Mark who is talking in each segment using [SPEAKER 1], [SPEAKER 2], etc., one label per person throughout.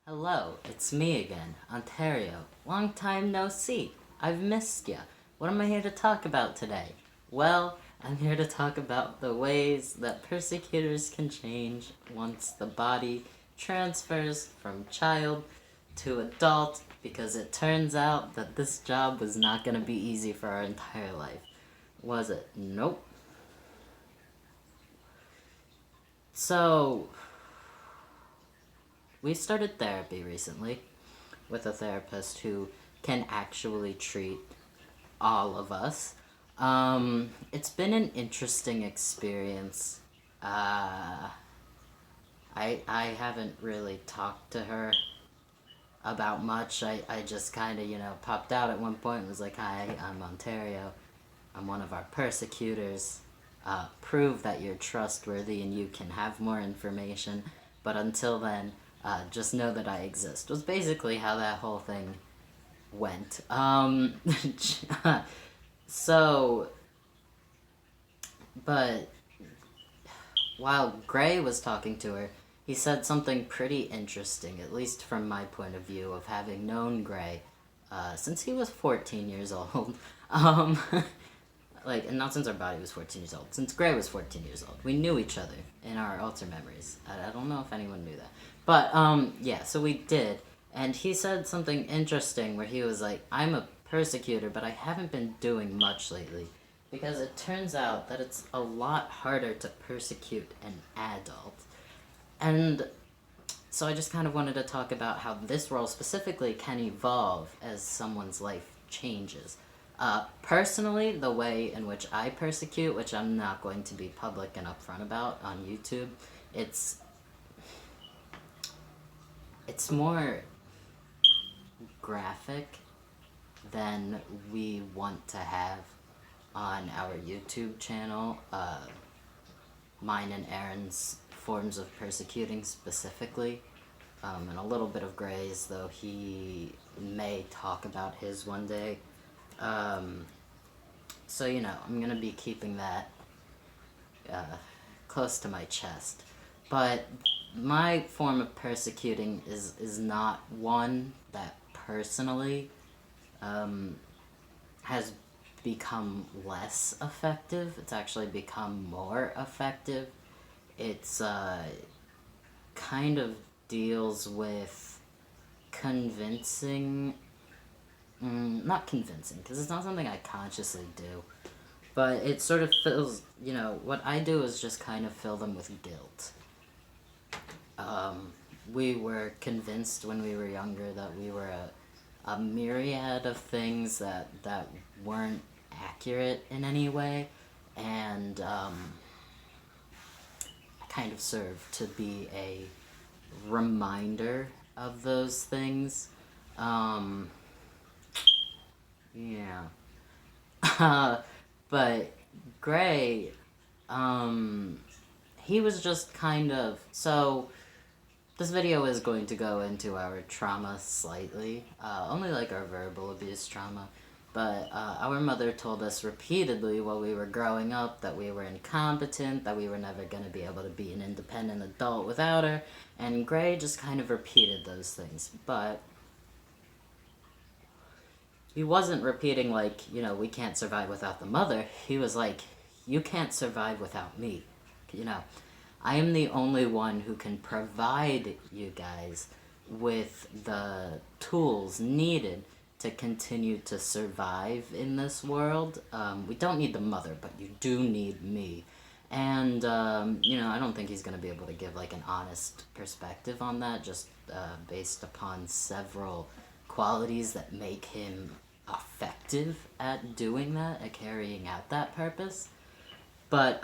[SPEAKER 1] Hello, it's me again, Ontario. Long time no see. I've missed ya. What am I here to talk about today? Well, I'm here to talk about the ways that persecutors can change once the body transfers from child to adult, because it turns out that this job was not going to be easy for our entire life. Was it? Nope. So, we started therapy recently with a therapist who can actually treat all of us. It's been an interesting experience. I haven't really talked to her about much. I just kind of, popped out at one point and was like, "Hi, I'm Ontario. I'm one of our persecutors. Prove that you're trustworthy and you can have more information. But until then, just know that I exist," was basically how that whole thing went. So, but while Gray was talking to her, he said something pretty interesting, at least from my point of view of having known Gray since he was 14 years old. Um, and not since our body was 14 years old, since Gray was 14 years old. We knew each other in our alter memories. I don't know if anyone knew that. But, yeah, so we did. And he said something interesting where he was like, "I'm a persecutor, but I haven't been doing much lately. Because it turns out that it's a lot harder to persecute an adult." And so I just kind of wanted to talk about how this role specifically can evolve as someone's life changes. Personally, the way in which I persecute, which I'm not going to be public and upfront about on YouTube, it's more graphic than we want to have on our YouTube channel. Mine and Aaron's forms of persecuting specifically, and a little bit of Gray's, though he may talk about his one day. So, I'm gonna be keeping that close to my chest. But my form of persecuting is not one that personally has become less effective. It's actually become more effective. It's kind of deals with convincing, not convincing, because it's not something I consciously do, but it sort of fills, what I do is just kind of fill them with guilt. We were convinced when we were younger that we were a myriad of things that weren't accurate in any way, and kind of serve to be a reminder of those things. Yeah. But Gray, he was just kind of, so this video is going to go into our trauma slightly, only like our verbal abuse trauma, but our mother told us repeatedly while we were growing up that we were incompetent, that we were never going to be able to be an independent adult without her, and Gray just kind of repeated those things, but he wasn't repeating like, we can't survive without the mother. He was like, you can't survive without me. I am the only one who can provide you guys with the tools needed to continue to survive in this world. We don't need the mother, but you do need me. And, I don't think he's going to be able to give, like, an honest perspective on that, just based upon several qualities that make him effective at doing that, at carrying out that purpose. But,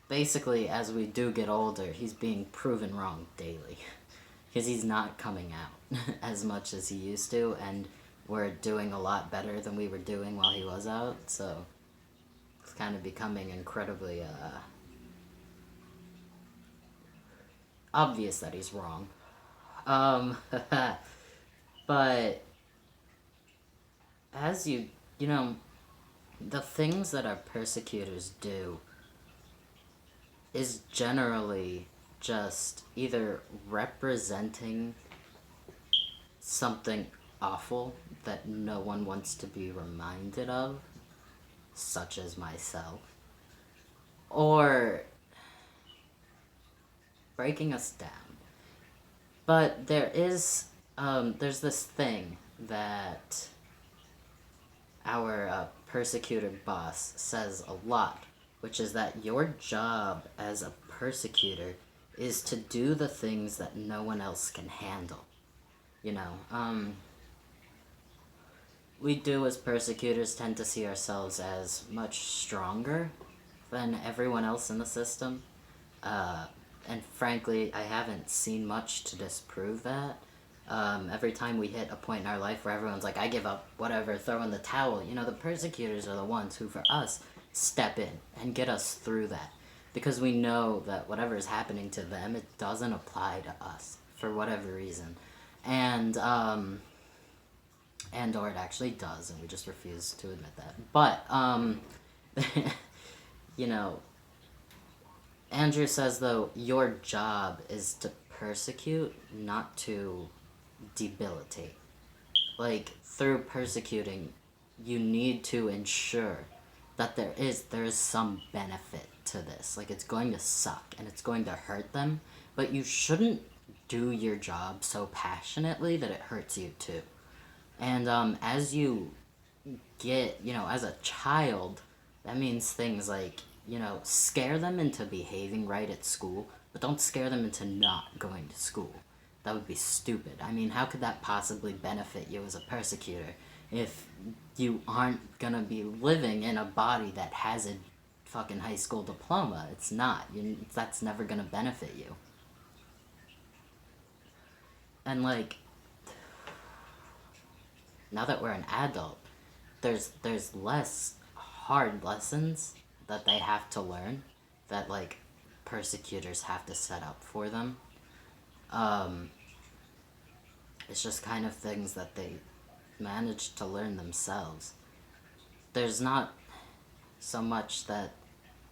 [SPEAKER 1] basically, as we do get older, he's being proven wrong daily. Because he's not coming out as much as he used to, and we're doing a lot better than we were doing while he was out, so it's kind of becoming incredibly obvious that he's wrong. But as the things that our persecutors do is generally just either representing something awful that no one wants to be reminded of, such as myself, or breaking us down. But there's this thing that our persecutor boss says a lot, which is that your job as a persecutor is to do the things that no one else can handle. You know, we do as persecutors tend to see ourselves as much stronger than everyone else in the system. And frankly, I haven't seen much to disprove that. Every time we hit a point in our life where everyone's like, I give up, whatever, throw in the towel, you know, the persecutors are the ones who, for us, step in and get us through that. Because we know that whatever is happening to them, it doesn't apply to us, for whatever reason. And or it actually does, and we just refuse to admit that. But, you know, Andrew says, though, your job is to persecute, not to debilitate. Like, through persecuting, you need to ensure that there is some benefit to this. Like, it's going to suck, and it's going to hurt them, but you shouldn't do your job so passionately that it hurts you too. And as you get, you know, as a child, that means things like, you know, scare them into behaving right at school, but don't scare them into not going to school. That would be stupid. I mean, how could that possibly benefit you as a persecutor if you aren't gonna be living in a body that has a fucking high school diploma? It's not. That's never gonna benefit you. And, like, now that we're an adult, there's less hard lessons that they have to learn that, like, persecutors have to set up for them. It's just kind of things that they manage to learn themselves. There's not so much that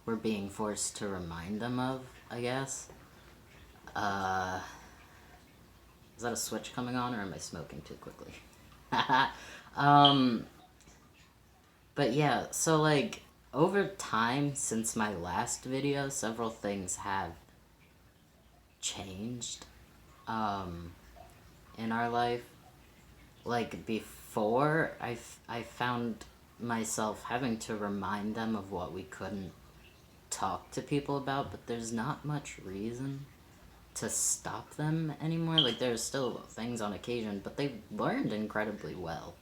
[SPEAKER 1] we're being forced to remind them of, I guess. Is that a switch coming on, or am I smoking too quickly? But yeah, so, like, over time, since my last video, several things have changed, in our life. Like, before, I found myself having to remind them of what we couldn't talk to people about, but there's not much reason to stop them anymore. Like, there's still things on occasion, but they've learned incredibly well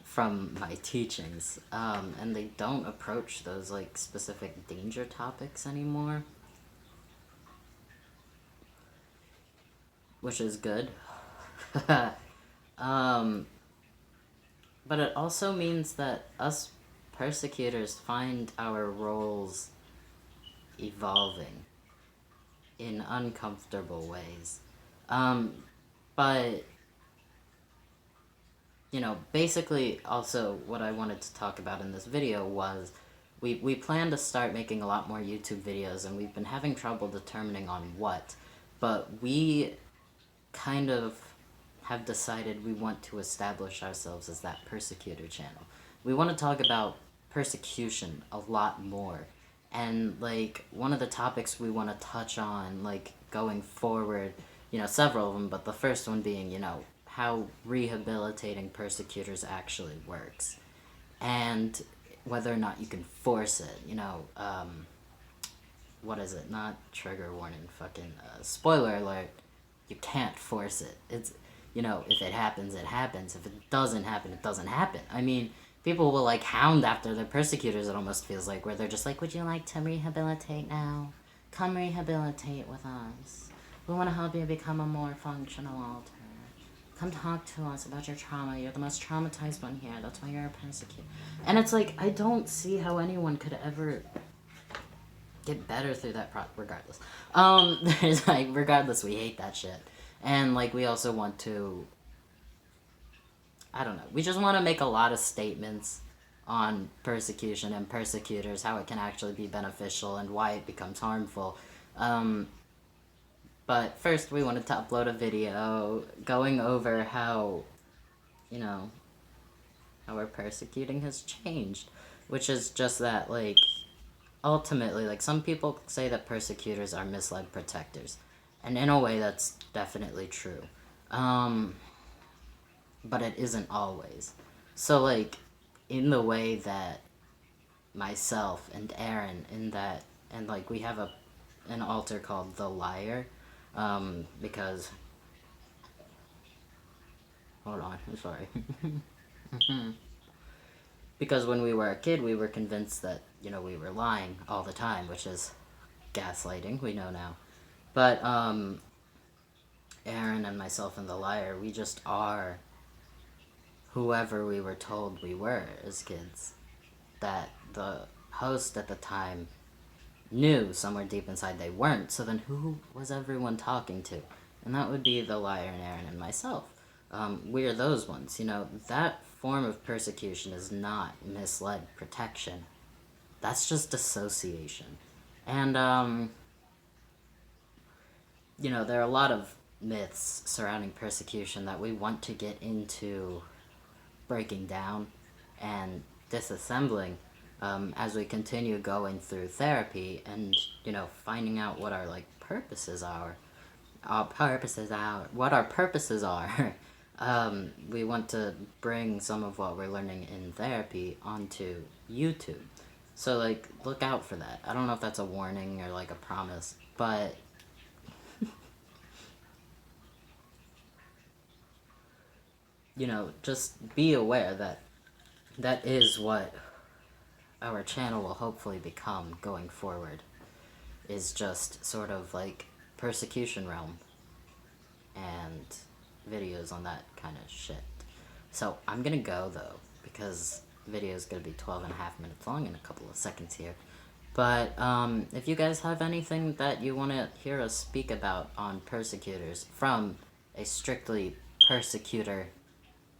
[SPEAKER 1] from my teachings, and they don't approach those, like, specific danger topics anymore, which is good. But it also means that us persecutors find our roles evolving in uncomfortable ways. But, you know, basically also what I wanted to talk about in this video was we plan to start making a lot more YouTube videos, and we've been having trouble determining on what, but we kind of have decided we want to establish ourselves as that Persecutor channel. We want to talk about persecution a lot more, and, like, one of the topics we want to touch on, like, going forward, you know, several of them, but the first one being, you know, how rehabilitating persecutors actually works, and whether or not you can force it, you know. What is it? Not trigger warning, fucking, spoiler alert, you can't force it. It's, you know, if it happens, it happens. If it doesn't happen, it doesn't happen. I mean, people will, like, hound after their persecutors, it almost feels like, where they're just like, would you like to rehabilitate now? Come rehabilitate with us. We want to help you become a more functional alter. Come talk to us about your trauma. You're the most traumatized one here. That's why you're a persecutor. And it's like, I don't see how anyone could ever get better through that regardless. There's, like, regardless, we hate that shit. And, like, we also want to, I don't know, we just want to make a lot of statements on persecution and persecutors, how it can actually be beneficial and why it becomes harmful. But first, we wanted to upload a video going over how, how our persecuting has changed. Which is just that, like, ultimately, like, some people say that persecutors are misled protectors. And in a way, that's definitely true. But it isn't always. So, like, in the way that myself and Aaron, and, like, we have an altar called The Liar, because... Hold on, I'm sorry. Because when we were a kid, we were convinced that, we were lying all the time, which is gaslighting, we know now. But, Aaron and myself and The Liar, we just are whoever we were told we were as kids. That the host at the time knew somewhere deep inside they weren't, so then who was everyone talking to? And that would be The Liar and Aaron and myself. We are those ones, that form of persecution is not misled protection. That's just dissociation. And, there are a lot of myths surrounding persecution that we want to get into breaking down and disassembling as we continue going through therapy and, finding out what our, like, purposes are. What our purposes are. We want to bring some of what we're learning in therapy onto YouTube. So, like, look out for that. I don't know if that's a warning or, like, a promise, but... just be aware that that is what our channel will hopefully become going forward. Is just sort of, like, persecution realm. And videos on that kind of shit. So, I'm gonna go, though, because the video is gonna be 12 and a half minutes long in a couple of seconds here. But, if you guys have anything that you want to hear us speak about on persecutors from a strictly persecutor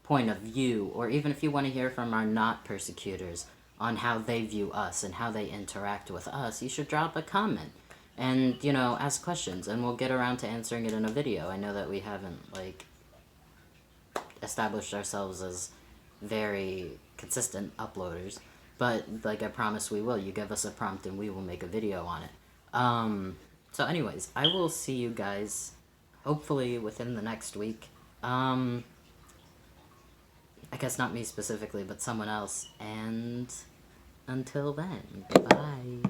[SPEAKER 1] point of view, or even if you want to hear from our not persecutors on how they view us and how they interact with us, you should drop a comment. And, ask questions, and we'll get around to answering it in a video. I know that we haven't, like, established ourselves as very consistent uploaders, but, like, I promise we will. You give us a prompt and we will make a video on it. So anyways, I will see you guys, hopefully within the next week. I guess not me specifically, but someone else, and until then, bye.